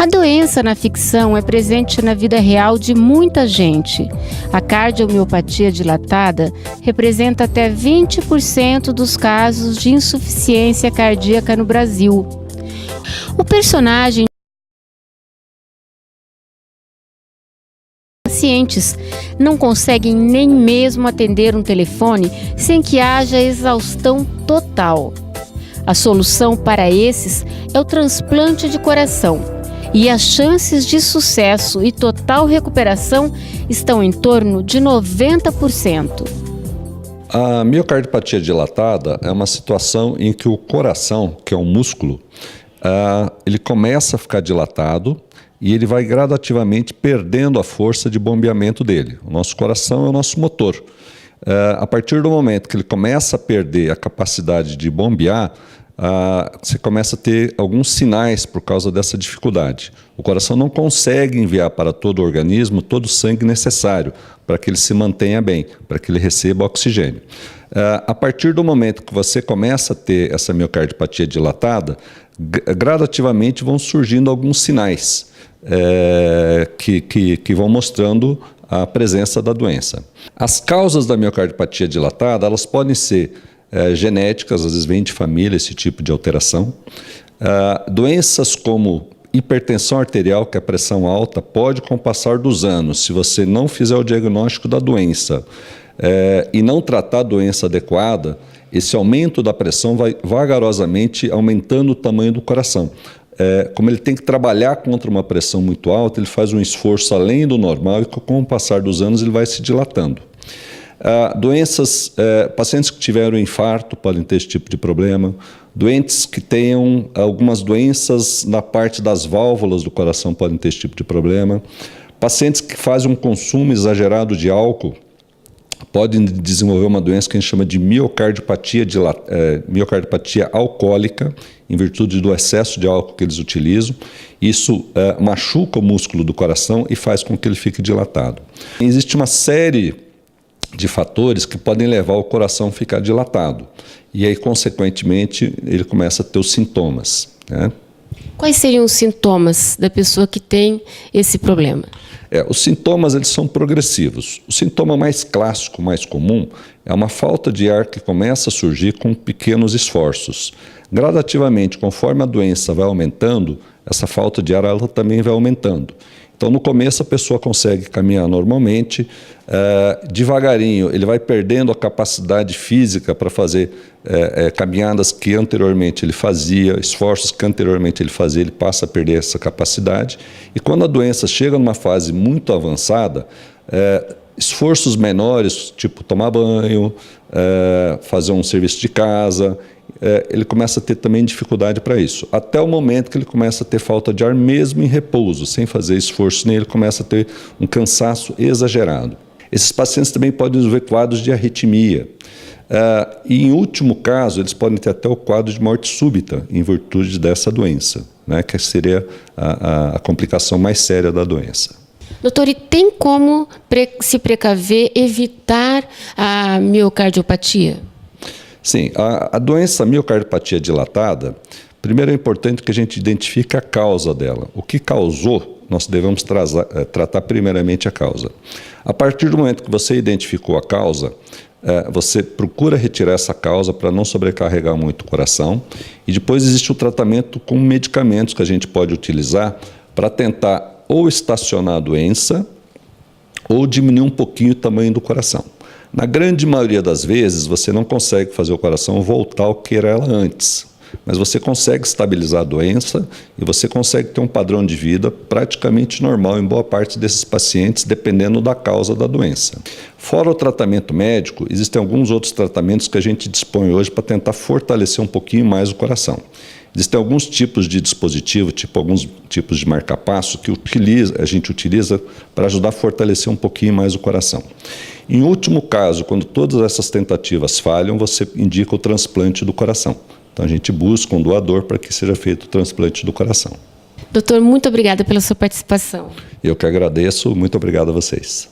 A doença na ficção é presente na vida real de muita gente. A cardiomiopatia dilatada representa até 20% dos casos de insuficiência cardíaca no Brasil. O personagem pacientes não conseguem nem mesmo atender um telefone sem que haja exaustão total. A solução para esses é o transplante de coração. E as chances de sucesso e total recuperação estão em torno de 90%. A miocardiopatia dilatada é uma situação em que o coração, que é um músculo, ele começa a ficar dilatado e ele vai gradativamente perdendo a força de bombeamento dele. O nosso coração é o nosso motor. A partir do momento que ele começa a perder a capacidade de bombear, você começa a ter alguns sinais por causa dessa dificuldade. O coração não consegue enviar para todo o organismo todo o sangue necessário para que ele se mantenha bem, para que ele receba oxigênio. A partir do momento que você começa a ter essa miocardiopatia dilatada, gradativamente vão surgindo alguns sinais que vão mostrando a presença da doença. As causas da miocardiopatia dilatada, elas podem ser genéticas, às vezes vem de família esse tipo de alteração. Doenças como hipertensão arterial, que é a pressão alta, pode com o passar dos anos, se você não fizer o diagnóstico da doença e não tratar a doença adequada, esse aumento da pressão vai vagarosamente aumentando o tamanho do coração. Como ele tem que trabalhar contra uma pressão muito alta, ele faz um esforço além do normal e com o passar dos anos ele vai se dilatando. Pacientes que tiveram infarto podem ter esse tipo de problema. Doentes que tenham algumas doenças na parte das válvulas do coração podem ter esse tipo de problema. Pacientes que fazem um consumo exagerado de álcool podem desenvolver uma doença que a gente chama de miocardiopatia alcoólica, em virtude do excesso de álcool que eles utilizam. Isso machuca o músculo do coração e faz com que ele fique dilatado. Existe uma série de fatores que podem levar o coração a ficar dilatado. E aí, consequentemente, ele começa a ter os sintomas, né? Quais seriam os sintomas da pessoa que tem esse problema? Os sintomas eles são progressivos. O sintoma mais clássico, mais comum, é uma falta de ar que começa a surgir com pequenos esforços. Gradativamente, conforme a doença vai aumentando, essa falta de ar ela também vai aumentando. Então, no começo, a pessoa consegue caminhar normalmente, devagarinho, ele vai perdendo a capacidade física para fazer caminhadas que anteriormente ele fazia, esforços que anteriormente ele fazia, ele passa a perder essa capacidade. E quando a doença chega numa fase muito avançada, esforços menores, tipo tomar banho, fazer um serviço de casa, ele começa a ter também dificuldade para isso. Até o momento que ele começa a ter falta de ar mesmo em repouso, sem fazer esforço nem ele começa a ter um cansaço exagerado. Esses pacientes também podem desenvolver quadros de arritmia. E em último caso, eles podem ter até o quadro de morte súbita em virtude dessa doença, né, que seria a complicação mais séria da doença. Doutor, e tem como se precaver, evitar a miocardiopatia? Sim, a doença miocardiopatia dilatada, primeiro é importante que a gente identifique a causa dela. O que causou, nós devemos tratar primeiramente a causa. A partir do momento que você identificou a causa, você procura retirar essa causa para não sobrecarregar muito o coração. E depois existe o tratamento com medicamentos que a gente pode utilizar para tentar ou estacionar a doença ou diminuir um pouquinho o tamanho do coração. Na grande maioria das vezes, você não consegue fazer o coração voltar ao que era ela antes, mas você consegue estabilizar a doença e você consegue ter um padrão de vida praticamente normal em boa parte desses pacientes, dependendo da causa da doença. Fora o tratamento médico, existem alguns outros tratamentos que a gente dispõe hoje para tentar fortalecer um pouquinho mais o coração. Existem alguns tipos de dispositivo, alguns tipos de marca-passo que a gente utiliza para ajudar a fortalecer um pouquinho mais o coração. Em último caso, quando todas essas tentativas falham, você indica o transplante do coração. Então a gente busca um doador para que seja feito o transplante do coração. Doutor, muito obrigada pela sua participação. Eu que agradeço, muito obrigado a vocês.